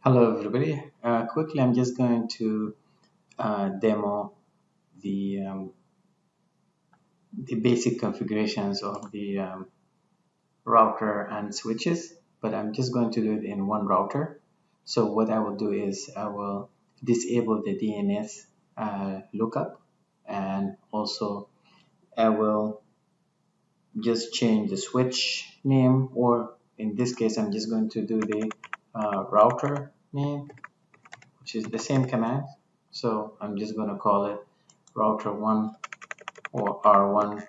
Hello everybody. Quickly, I'm just going to demo the the basic configurations of the router and switches, but I'm just going to do it in one router. So what I will do is I will disable the DNS lookup, and also I will just change the switch name, or in this case, I'm just going to do the router name, which is the same command. So I'm just going to call it router1 or R1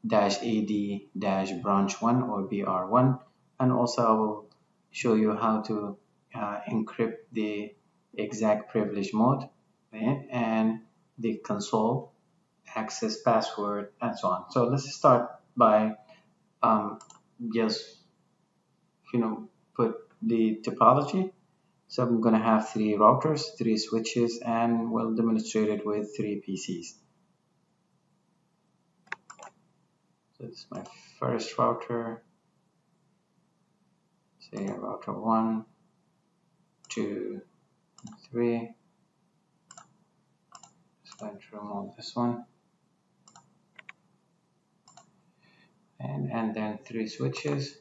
dash AD dash branch 1 or BR1. And also I will show you how to encrypt the exact privilege mode, right? And the console access password and so on. So let's start by just put the topology. So I'm going to have three routers, three switches, and we'll demonstrate it with three PCs. So this is my first router. Say router 1, 2, 3. Just going to remove this one. And then three switches.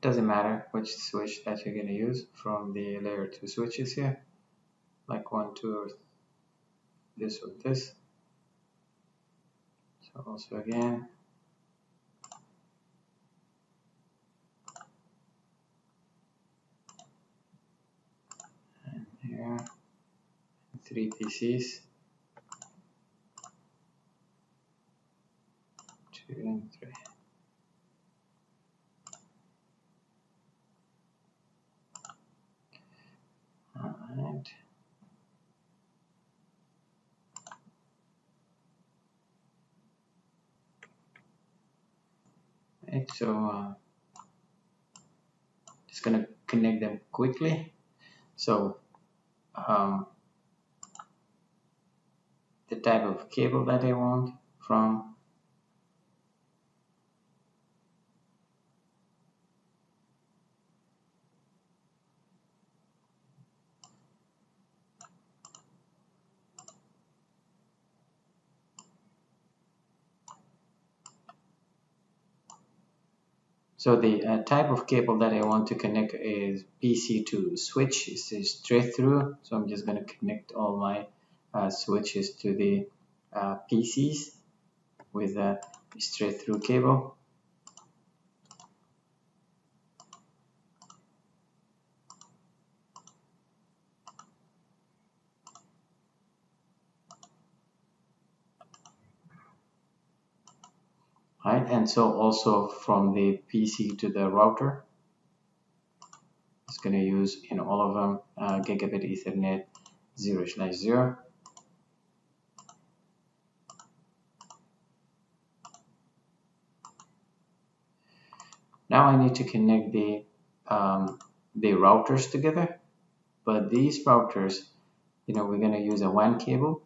Doesn't matter which switch that you're going to use from the layer 2 switches here. Like 1, 2, or this or this. So also again, and here, three PCs, 2 and 3. Alright. Right, so just gonna connect them quickly. So the type of cable that I want from so the type of cable that I want to connect is PC to switch. It's straight through, so I'm just going to connect all my switches to the PCs with a straight through cable. Right, and so also from the PC to the router, it's going to use in all of them gigabit Ethernet 0/0. Now I need to connect the routers together, but these routers, we're going to use a WAN cable.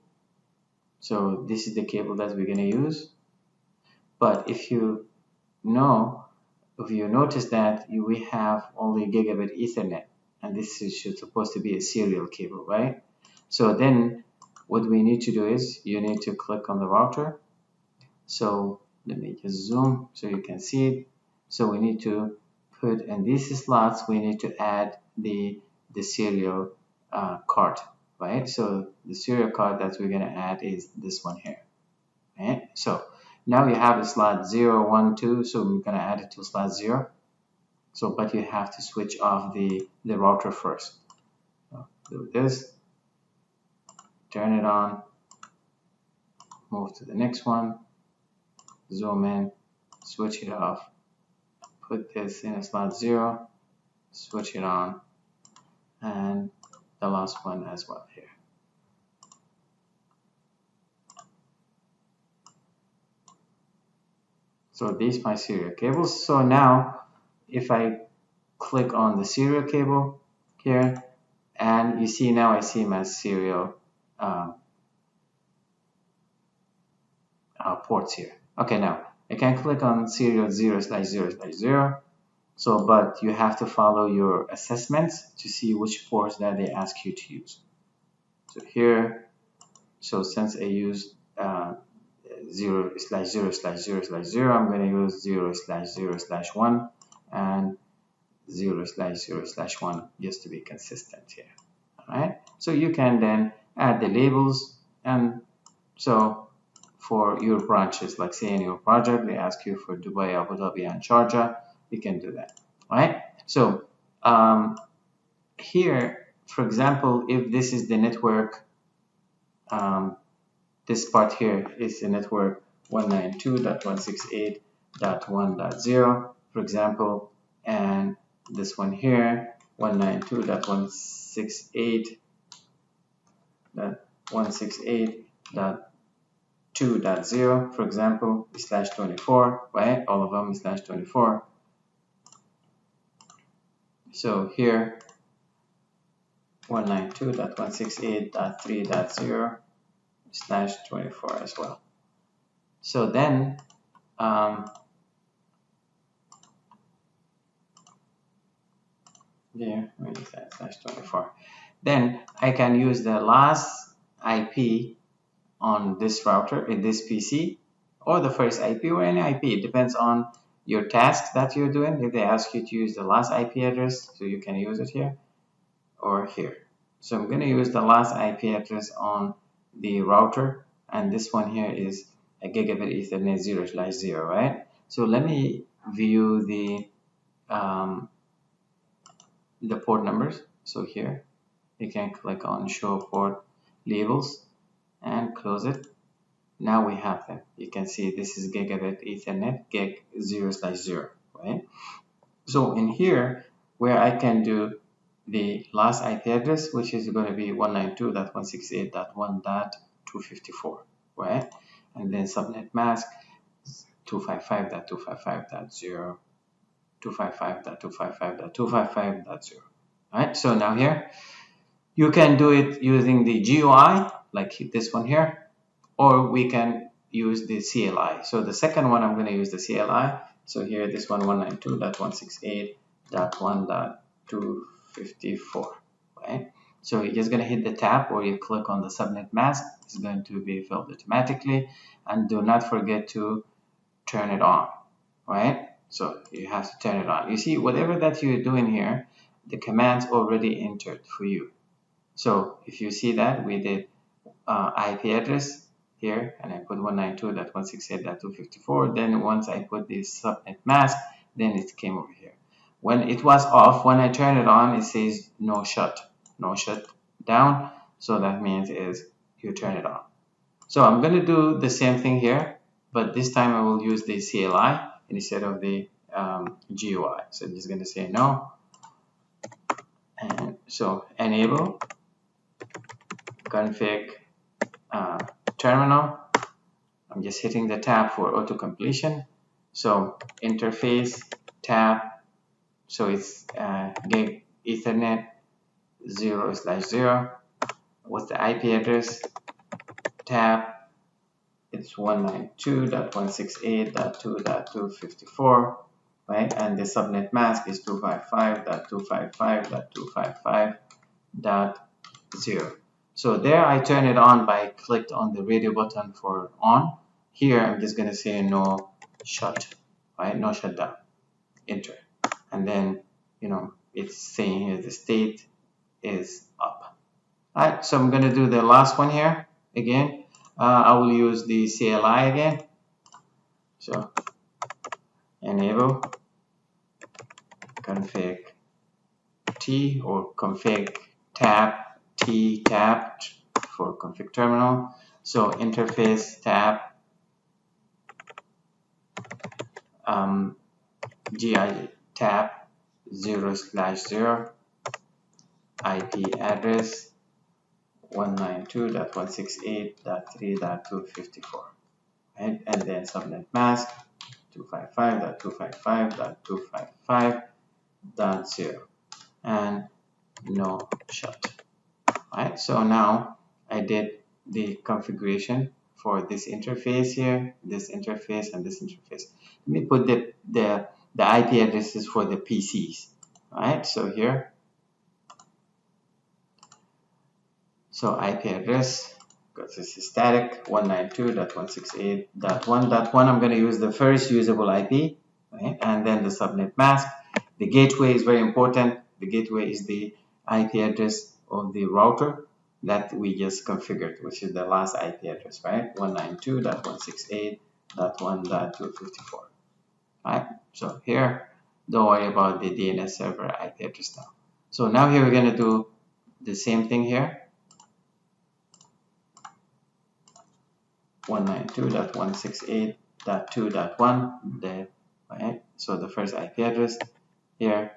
So this is the cable that we're going to use. But if you notice that we have only gigabit Ethernet, and this is supposed to be a serial cable, right? So then what we need to do is you need to click on the router. So let me just zoom so you can see it. So we need to put in these slots, we need to add the serial card, right? So the serial card that we're going to add is this one here, right? So now you have a slot 0, 1, 2, so we're going to add it to slot 0. So, but you have to switch off the router first. So do this, turn it on, move to the next one, zoom in, switch it off, put this in a slot 0, switch it on, and the last one as well here. So these my serial cables. So now if I click on the serial cable here, and you see now I see my serial ports here. Okay, now I can click on serial 0/0/0, So, but you have to follow your assessments to see which ports that they ask you to use. So here, so since I used 0/0/0/0/0, I'm going to use 0/0/1 and 0/0/1 just to be consistent here. All right. So you can then add the labels, and so for your branches, like say in your project, they ask you for Dubai, Abu Dhabi, and Sharjah, you can do that. All right. So here, for example, if this is the network, this part here is the network 192.168.1.0, for example, and this one here 192.168.2.0, for example, /24, right? All of them /24. So here 192.168.3.0 /24 as well. So then there, where is that /24? Then I can use the last IP on this router in this PC, or the first IP, or any IP. It depends on your task that you're doing. If they ask you to use the last IP address, so you can use it here or here. So I'm going to use the last IP address on the router, and this one here is a gigabit Ethernet 0/0, right? So let me view the port numbers. So here you can click on show port labels and close it. Now we have them. You can see this is gigabit Ethernet gig 0/0, right? So in here where I can do the last IP address, which is going to be 192.168.1.254, right? And then subnet mask 255.255.0, 255.255.255.0. Right? So now here you can do it using the GUI, like this one here, or we can use the CLI. So the second one, I'm going to use the CLI. So here, this one 192.168.1.254, right? So you're just going to hit the tab, or you click on the subnet mask. It's going to be filled automatically, and do not forget to turn it on, right? So you have to turn it on. You see, whatever that you're doing here, the command's already entered for you. So if you see that we did IP address here, and I put 192.168.254, then once I put this subnet mask, then it came over here. When it was off, when I turn it on, it says no shut down. So that means is you turn it on. So I'm going to do the same thing here, but this time I will use the CLI instead of the GUI. So I'm just going to say no, and so enable config terminal. I'm just hitting the tab for auto completion. So interface tab, so it's gig Ethernet 0/0. What's the IP address? Tab, it's 192.168.2.254, right? And the subnet mask is 255.255.255.0. So there I turn it on by clicked on the radio button for on. Here I'm just going to say no shut, right? No shutdown. Enter. And then, you know, it's saying here the state is up. All right, so I'm going to do the last one here again. I will use the CLI again. So enable config T, or config tab T tab for config terminal. So interface tab GI tab 0/0 IP address 192.168.3.254, right? And then subnet mask 255.255.255.0 and no shut. Right, so now I did the configuration for this interface here, this interface, and this interface. Let me put the the IP addresses for the PCs, right? So here, so IP address, because this is static, 192.168.1.1. I'm going to use the first usable IP, right? And then the subnet mask. The gateway is very important. The gateway is the IP address of the router that we just configured, which is the last IP address, right? 192.168.1.254, right? So here, don't worry about the DNS server IP address now. So now here we're going to do the same thing here. 192.168.2.1, right? So the first IP address here,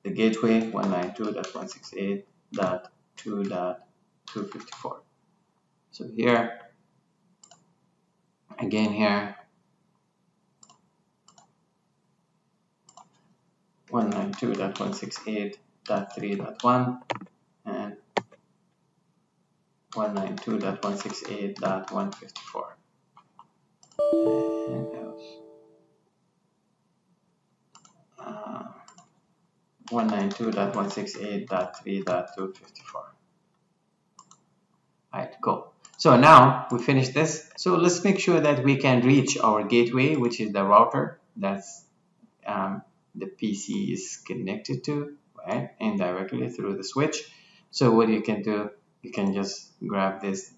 the gateway 192.168.2.254. So here, again here, 192.168.3.1 and 192.168.154. And else. 192.168.3.254. Alright, cool. So now we finished this. So let's make sure that we can reach our gateway, which is the router that's the PC is connected to, right? Indirectly through the switch. So what you can do, you can just grab this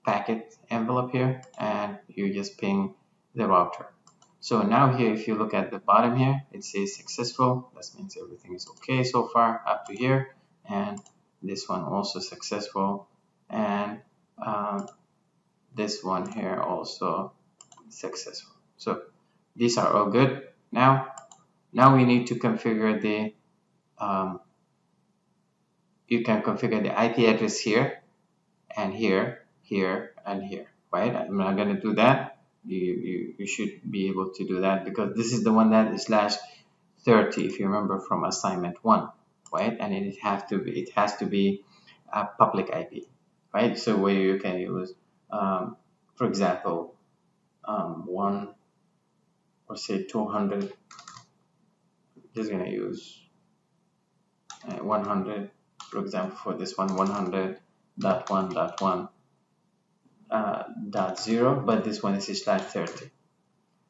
packet envelope here and you just ping the router. So now here, if you look at the bottom here, it says successful. That means everything is okay so far up to here. And this one also successful. And this one here also successful. So these are all good. Now we need to configure the, you can configure the IP address here and here, here, and here, right? I'm not going to do that. You should be able to do that because this is the one that is /30, if you remember from assignment 1, right? And it has to be a public IP, right? So where you can use, for example, 1 or say 200. Just gonna use 100, for example, for this one, 100.1.1.0, but this one is /30.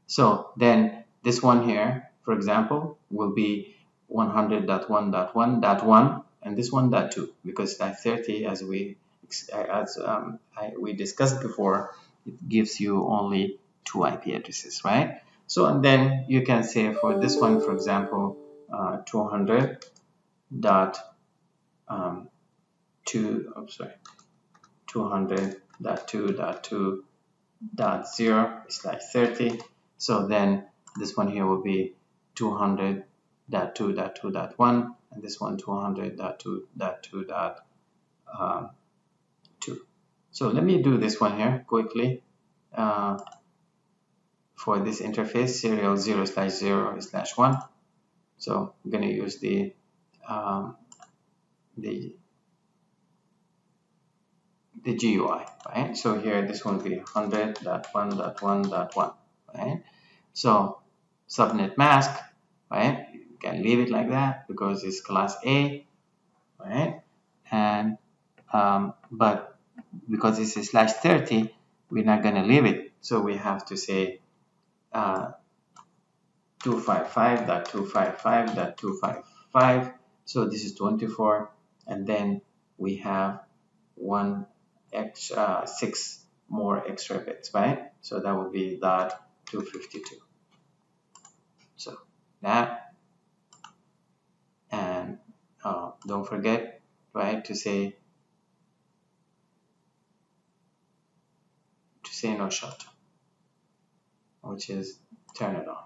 So then this one here, for example, will be 100.1.1.1 and this one .2, because /30, as we discussed before, it gives you only 2 IP addresses, right? So and then you can say for this one, for example, 200.2.2.0/30. So then this one here will be 200.2.2.1 and this one 200.2.2.2. So let me do this one here quickly. For this interface, serial 0/0/1. So I'm going to use the GUI, right? So here this one will be 100.1.1.1, right? So subnet mask, right? You can leave it like that because it's class A, right? And but because this is /30, we're not going to leave it. So we have to say 255.255.255. So this is 24, and then we have 6 more extra bits, right? So that will be .252. So that, and don't forget, right, to say no shut, which is turn it on.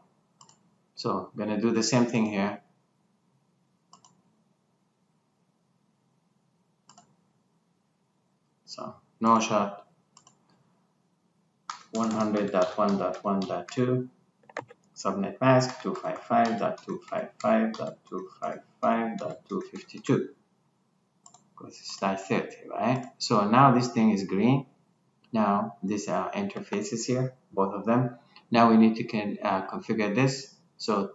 So I'm going to do the same thing here. So no shut 100.1.1.2 subnet mask 255.255.255.252 because it's /30, right? So now this thing is green. Now these are interfaces here, both of them. Now we need to configure this. So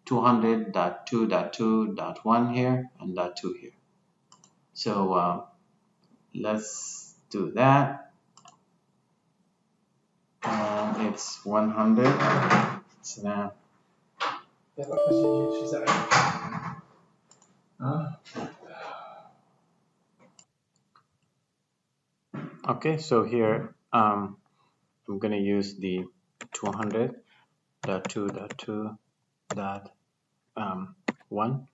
200.2.2.1 here and .2 here. So let's do that. And it's 100. So now. Okay, so here I'm going to use the 200.2.2.1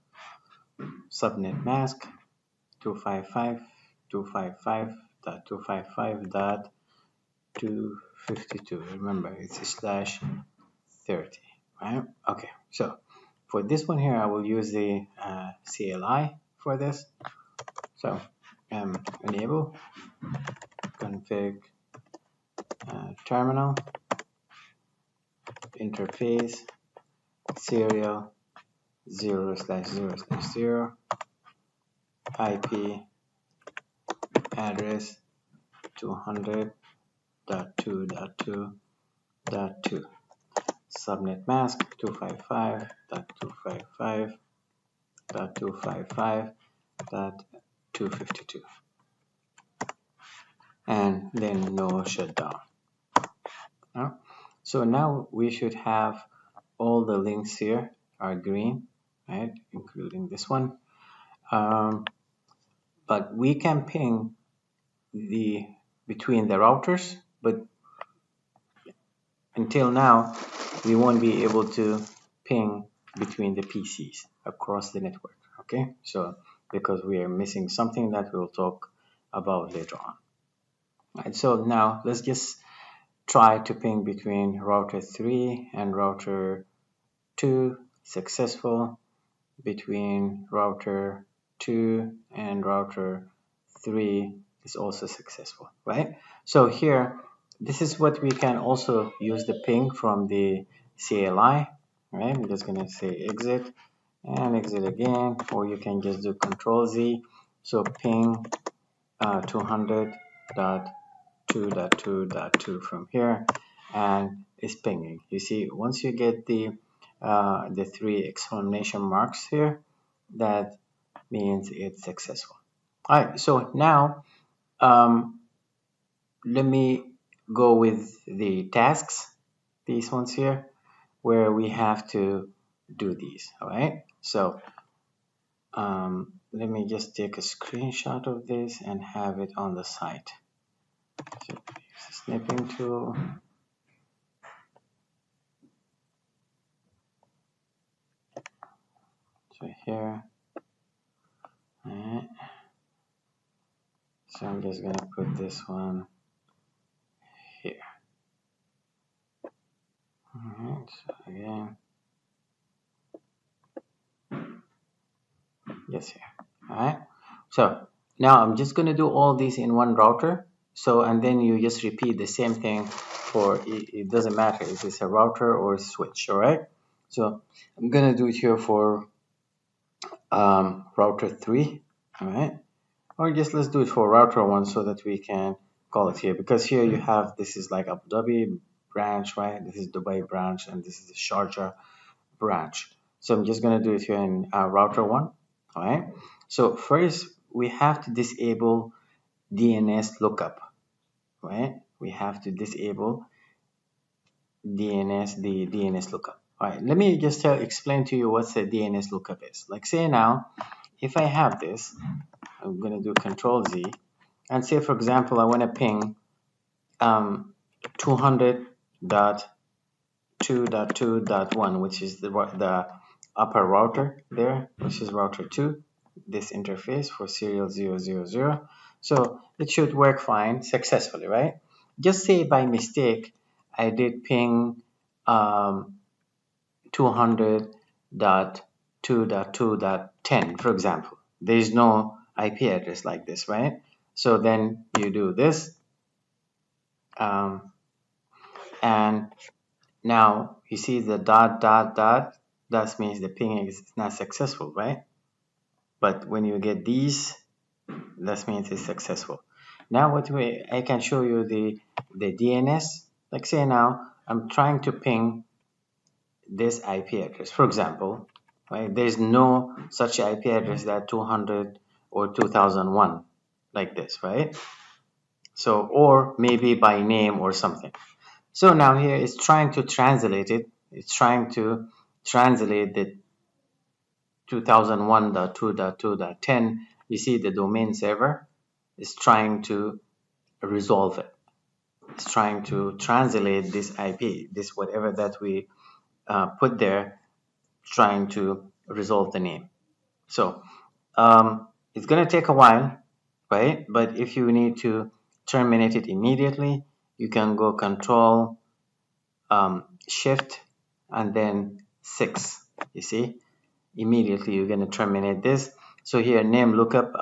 subnet mask 255.255.252. Remember, it's slash 30, right? Okay, so for this one here, I will use the CLI for this. So enable config terminal interface serial 0/0/0 IP address 200.2.2.2 subnet mask 255.255.255.252 and then no shutdown. So now we should have all the links here are green, right, including this one. But we can ping between the routers, but until now we won't be able to ping between the PCs across the network. Okay, so because we are missing something that we'll talk about later on. Right, so now let's just try to ping between router 3 and router 2, successful. Between router 2 and router 3 is also successful, right? So here, this is what we can also use the ping from the CLI, right? I'm just going to say exit and exit again, or you can just do Control Z. So ping 200.2.2.2 from here, and it's pinging. You see, once you get the 3 exclamation marks here, that means it's successful. All right, so now let me go with the tasks, these ones here, where we have to do these. All right, so let me just take a screenshot of this and have it on the site. So use the snipping tool. So here, right. So I'm just gonna put this one here. Alright, so again, yes, here. Alright, so now I'm just gonna do all these in one router. So, and then you just repeat the same thing for, it doesn't matter if it's a router or a switch, alright? So I'm gonna do it here for router 3, alright? Or just let's do it for router 1 so that we can call it here, because here you have, this is like Abu Dhabi branch, right? This is Dubai branch, and this is the Sharjah branch. So I'm just going to do it here in router 1. All right. So first we have to disable DNS lookup, right? We have to disable the DNS lookup. All right. Let me just explain to you what the DNS lookup is. Like say now, if I have this, I'm going to do Control Z, and say for example I want to ping 200.2.2.1, which is the upper router there, which is router 2, this interface for serial 000. So it should work fine successfully, right? Just say by mistake I did ping 200.2.2.10, for example. There is no IP address like this, right? So then you do this, and now you see the ... that means the ping is not successful, right? But when you get these, that means it's successful. Now I can show you the DNS. Like say now I'm trying to ping this IP address, for example, right? There's no such IP address that 200 or 2001 like this, right? So, or maybe by name or something. So now here it's trying to translate it. It's trying to translate the 2001.2.2.10. You see the domain server is trying to resolve it. It's trying to translate this IP, this whatever that we put there, trying to resolve the name. So it's going to take a while, right? But if you need to terminate it immediately, you can go Control Shift and then 6. You see, immediately you're going to terminate this. So here, name lookup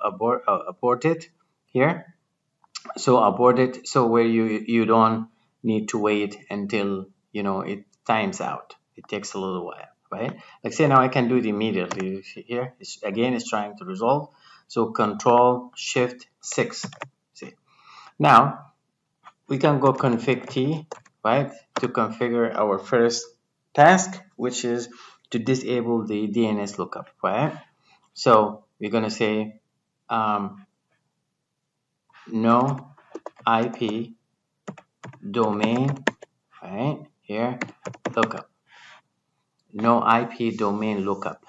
aborted here. So abort it. So where you don't need to wait until it times out. It takes a little while, right? Like say now I can do it immediately. Here, it's trying to resolve. So Control Shift 6. See, now we can go config T, right, to configure our first task, which is to disable the DNS lookup, right? So we're gonna say no IP domain, right here, lookup. No IP domain lookup,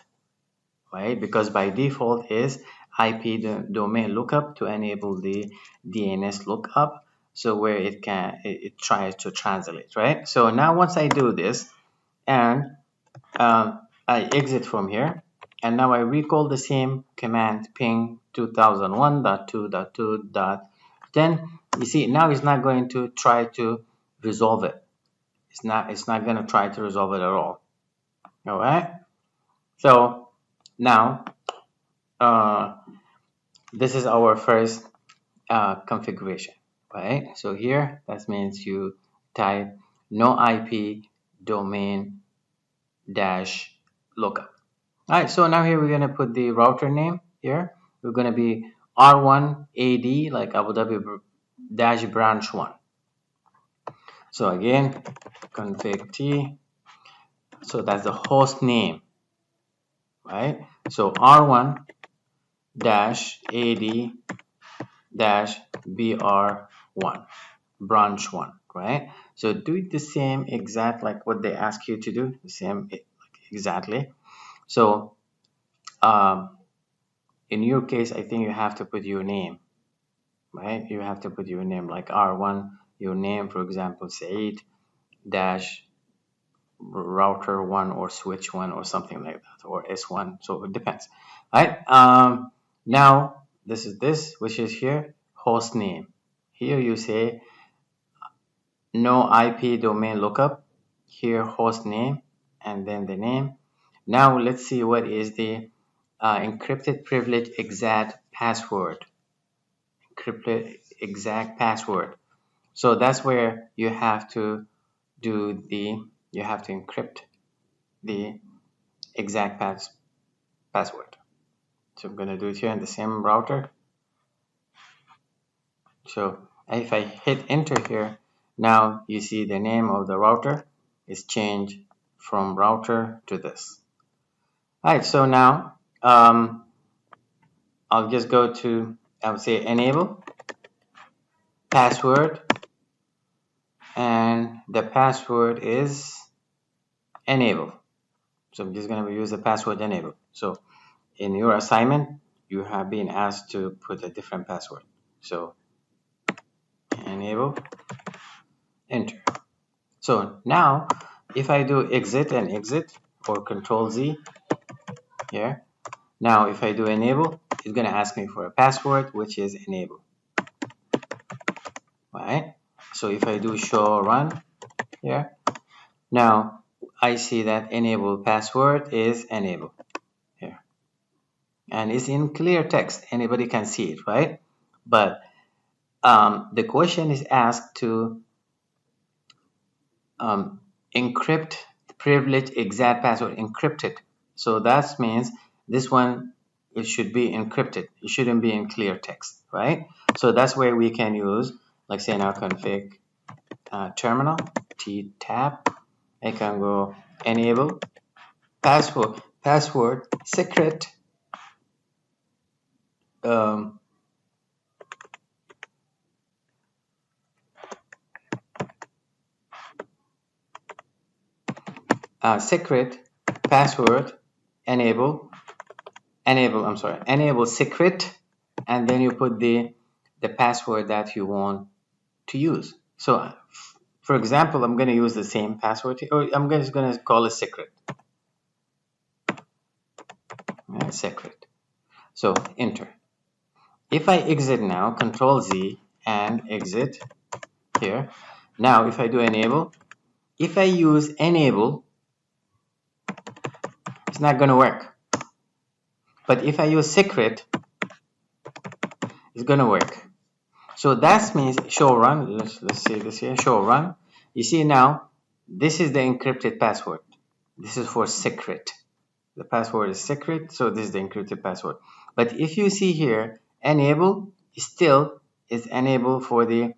right? Because by default is IP domain lookup to enable the DNS lookup. So where it tries to translate, right? So now once I do this and I exit from here, and now I recall the same command ping 2001.2.2.10. You see, now it's not going to try to resolve it. It's not going to try to resolve it at all. All right. So now this is our first configuration, right? So here that means you type no IP domain dash lookup. All right. So now here we're going to put the router name here. We're going to be R1 AD like Abu Dhabi dash branch 1. So again, config T. So that's the host name, right? So R1 dash AD dash BR1 branch 1, right? So do it the same exact like what they ask you to do, the same exactly. So in your case, I think you have to put your name, right? You have to put your name like R1, your name, for example, Said dash router 1 or switch 1 or something like that, or S1. So it depends, right? Now this is this, which is here host name. Here you say no IP domain lookup. Here host name and then the name. Now let's see what is the encrypted privilege exact password. Encrypted exact password. So that's where you have to encrypt the exact password. So I'm going to do it here in the same router. So if I hit enter here, now you see the name of the router is changed from router to this. All right, so now I'll just go to, I would say enable password, and the password is enable. So I'm just going to use the password enable. So in your assignment, you have been asked to put a different password. So enable, enter. So now if I do exit and exit or control Z here, now if I do enable, it's going to ask me for a password, which is enable. Right? So if I do show run here, now I see that enable password is enable here. And it's in clear text. Anybody can see it, right? But the question is asked to encrypt the privilege exact password, encrypt it. So that means this one, it should be encrypted. It shouldn't be in clear text, right? So that's where we can use, like say now config terminal, T tab. I can go enable password secret um, secret password enable secret, and then you put the password that you want to use. So for example, I'm going to use the same password here, or I'm just going to call it secret. Secret. So enter. If I exit now, Control Z and exit here. Now if I do enable, if I use enable, it's not going to work. But if I use secret, it's going to work. So that means show run. Let's see this here. Show run. You see now, this is the encrypted password. This is for secret. The password is secret, so this is the encrypted password. But if you see here, enable still is enable for the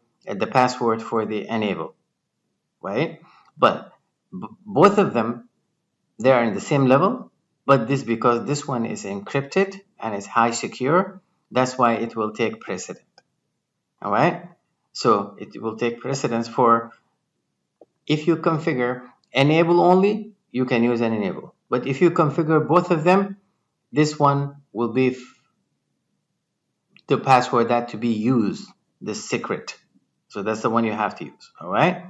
password for the enable, right? But both of them, they are in the same level. But this, because this one is encrypted and is high secure, that's why it will take precedence. All right, so it will take precedence for, if you configure enable only, you can use an enable. But if you configure both of them, this one will be the password that to be used, the secret. So that's the one you have to use. All right.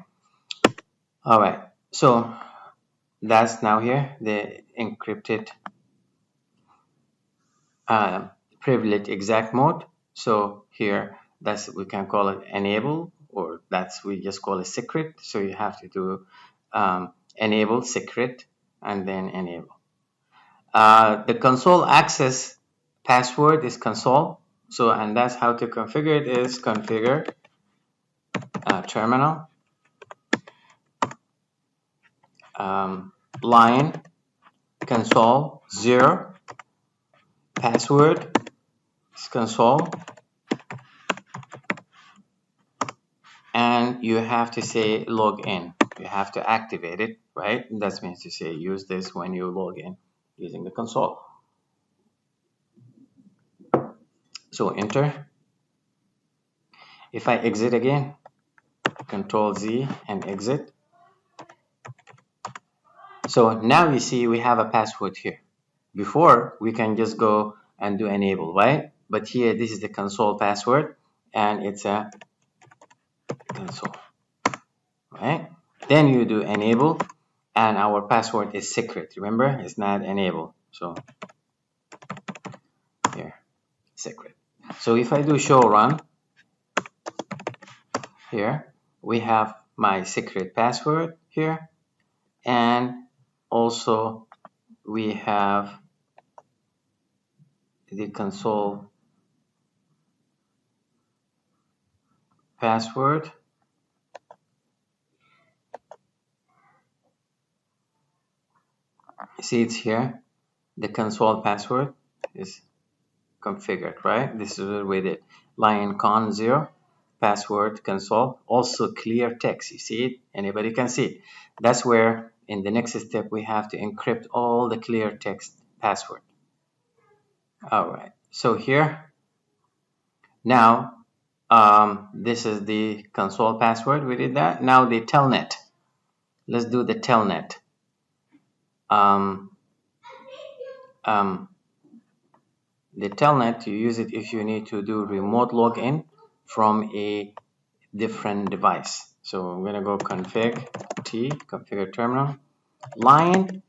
All right. So that's now here the encrypted privilege exact mode. So here, that's, we can call it enable, or that's, we just call it secret. So you have to do enable secret and then enable. The console access password is console. So, and that's how to configure it is configure terminal line console 0 password is console, and you have to say log in. You have to activate it, right? That means to say use this when you log in using the console. So enter. If I exit again, Control Z and exit. So now you see we have a password here. Before, we can just go and do enable, right? But here, this is the console password, and it's a console, right? Then you do enable, and our password is secret. Remember, it's not enable. So here, secret. So if I do show run, here we have my secret password here, and also we have the console password. You see it's here. The console password is configured, right? This is what we did. Line con 0 password console, also clear text. You see it? Anybody can see it. That's where in the next step we have to encrypt all the clear text password. All right, so here now this is the console password. We did that. Now the telnet. Let's do the telnet. The telnet, you use it if you need to do remote login from a different device. So I'm going to go configure terminal, line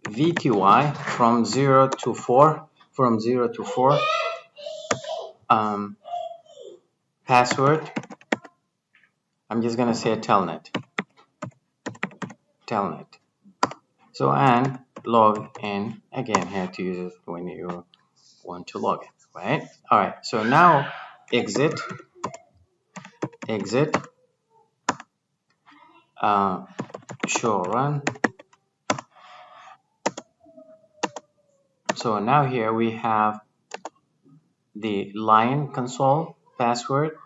VTY from 0 to 4, password. I'm just going to say telnet. So, and log in again here to use it when you want to log in, right? All right, so now exit, show run. So now here we have the line console password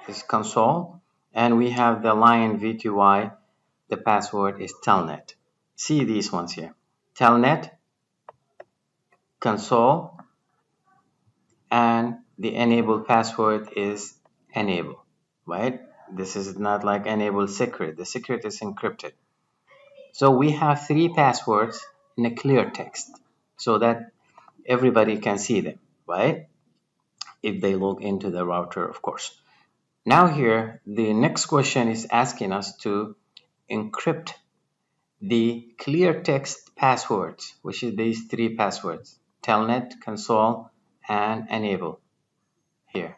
is console, and we have the line VTY. The password is telnet. See these ones here: telnet, console, and the enable password is enable, right? This is not like enable secret. The secret is encrypted. So we have 3 passwords in a clear text so that everybody can see them, right? If they log into the router, of course. Now here, the next question is asking us to encrypt the clear text passwords, which is these 3 passwords: telnet, console, and enable. Here,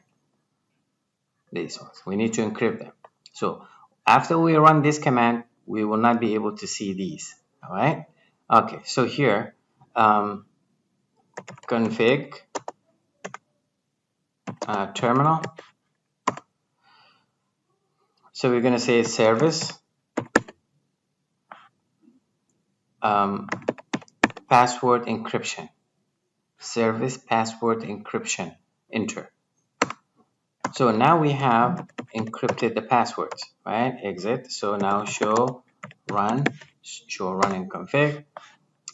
these ones. We need to encrypt them. So after we run this command, we will not be able to see these. All right. Okay. So here, config terminal. So we're going to say service password encryption. Service password encryption. Enter. So now we have encrypted the passwords, right? Exit. So now show run and config.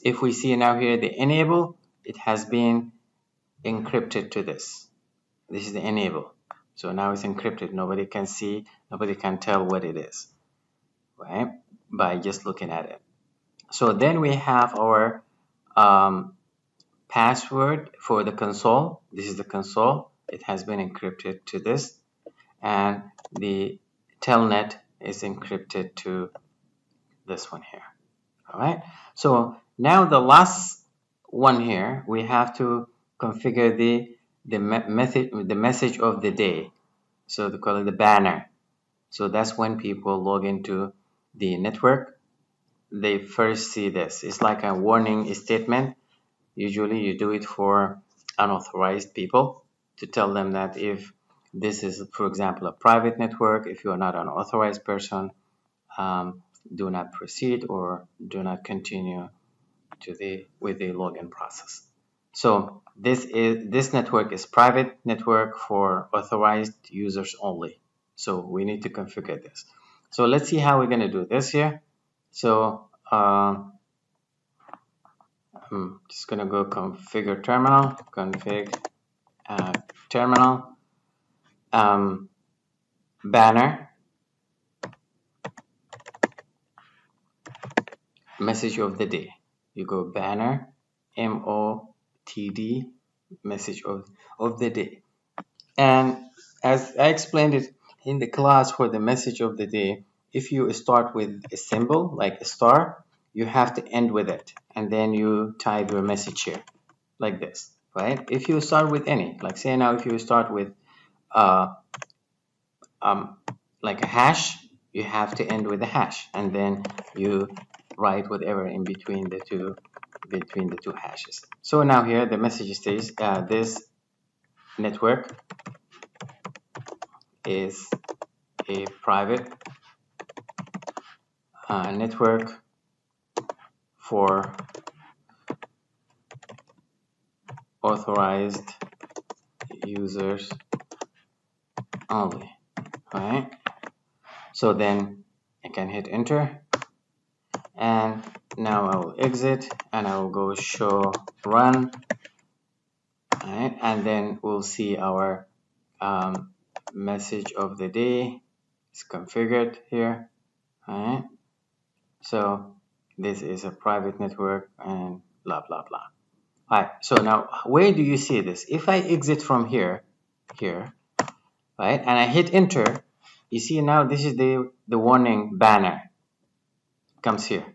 If we see now here the enable, it has been encrypted to this. This is the enable. So now it's encrypted. Nobody can see, nobody can tell what it is, right? By just looking at it. So then we have our password for the console. This is the console. It has been encrypted to this. And the telnet is encrypted to this one here. All right. So now the last one here, we have to configure the message of the day. So they call it the banner. So that's when people log into the network, they first see this. It's like a warning statement. Usually you do it for unauthorized people to tell them that if this is, for example, a private network, if you are not an authorized person, do not proceed or do not continue with the login process. So this network is private network for authorized users only. So we need to configure this. So let's see how we're going to do this here. So I'm just going to go configure terminal, config terminal, banner, message of the day. You go banner, MOTD, message of the day. And as I explained it in the class for the message of the day, if you start with a symbol like a star, you have to end with it. And then you type your message here like this, right? If you start with any, like say now if you start with like a hash, you have to end with a hash. And then you write whatever in between the two hashes. So now here the message says this network is a private network for authorized users only. Right? So then I can hit enter, and now I will exit and I will go show run. Right? And then we'll see our message of the day is configured here. Right? So this is a private network and blah blah blah. Alright, so now where do you see this? If I exit from here, right, and I hit enter, you see now this is the warning banner comes here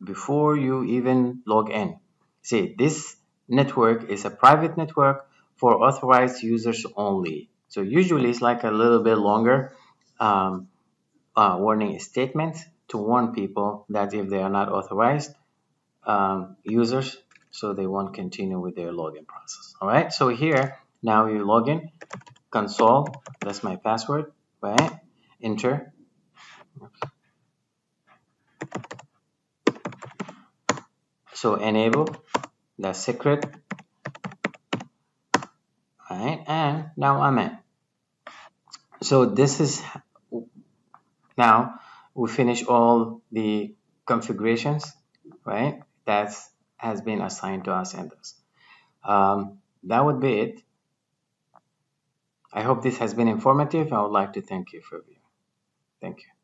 before you even log in. See, this network is a private network for authorized users only. So usually it's like a little bit longer warning statement to warn people that if they are not authorized users, so they won't continue with their login process. All right, so here now you log in, console, that's my password, right? Enter. So enable, that's secret. All right, and now I'm in. So this is Now we finish all the configurations, right? That has been assigned to us in this. That would be it. I hope this has been informative. I would like to thank you for viewing. Thank you.